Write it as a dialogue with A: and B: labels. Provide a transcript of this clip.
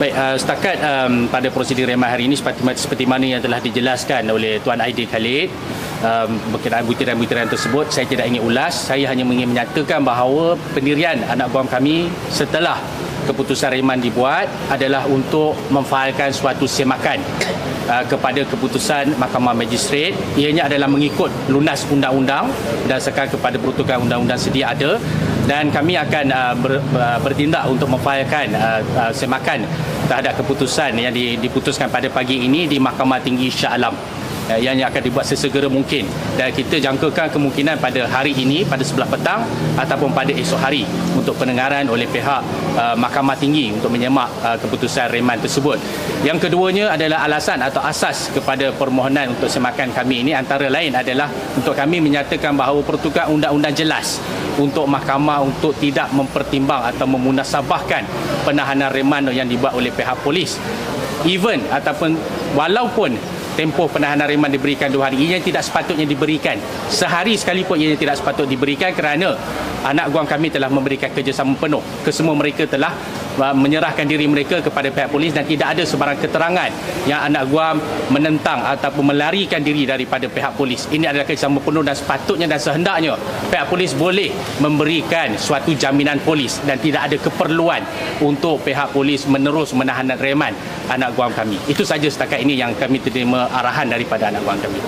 A: Baik, setakat pada prosedur reman hari ini seperti mana yang telah dijelaskan oleh Tuan Aidil Khalid, berkenaan butiran-butiran tersebut saya tidak ingin ulas. Saya hanya ingin menyatakan bahawa pendirian anak guam kami setelah keputusan reman dibuat adalah untuk memfailkan suatu semakan kepada keputusan Mahkamah Magistrate. Ianya adalah mengikut lunas undang-undang berdasarkan kepada peruntukan undang-undang sedia ada, dan kami akan bertindak untuk memfailkan semakan terhadap keputusan yang diputuskan pada pagi ini di Mahkamah Tinggi Shah Alam, yang akan dibuat sesegera mungkin, dan kita jangkakan kemungkinan pada hari ini pada sebelah petang ataupun pada esok hari untuk pendengaran oleh pihak Mahkamah Tinggi untuk menyemak keputusan reman tersebut. Yang keduanya adalah alasan atau asas kepada permohonan untuk semakan kami ini antara lain adalah untuk kami menyatakan bahawa peruntukan undang-undang jelas untuk mahkamah untuk tidak mempertimbang atau memunasabahkan penahanan reman yang dibuat oleh pihak polis, even ataupun walaupun tempoh penahanan reman diberikan 2 hari, ia tidak sepatutnya diberikan sehari sekalipun. Ia tidak sepatut diberikan kerana anak guam kami telah memberikan kerjasama penuh. Kesemua mereka telah menyerahkan diri mereka kepada pihak polis dan tidak ada sebarang keterangan yang anak guam menentang ataupun melarikan diri daripada pihak polis. Ini adalah kerjasama penuh dan sepatutnya dan sehendaknya pihak polis boleh memberikan suatu jaminan polis dan tidak ada keperluan untuk pihak polis menerus menahan reman anak guam kami. Itu saja setakat ini yang kami terima arahan daripada anak guam kami.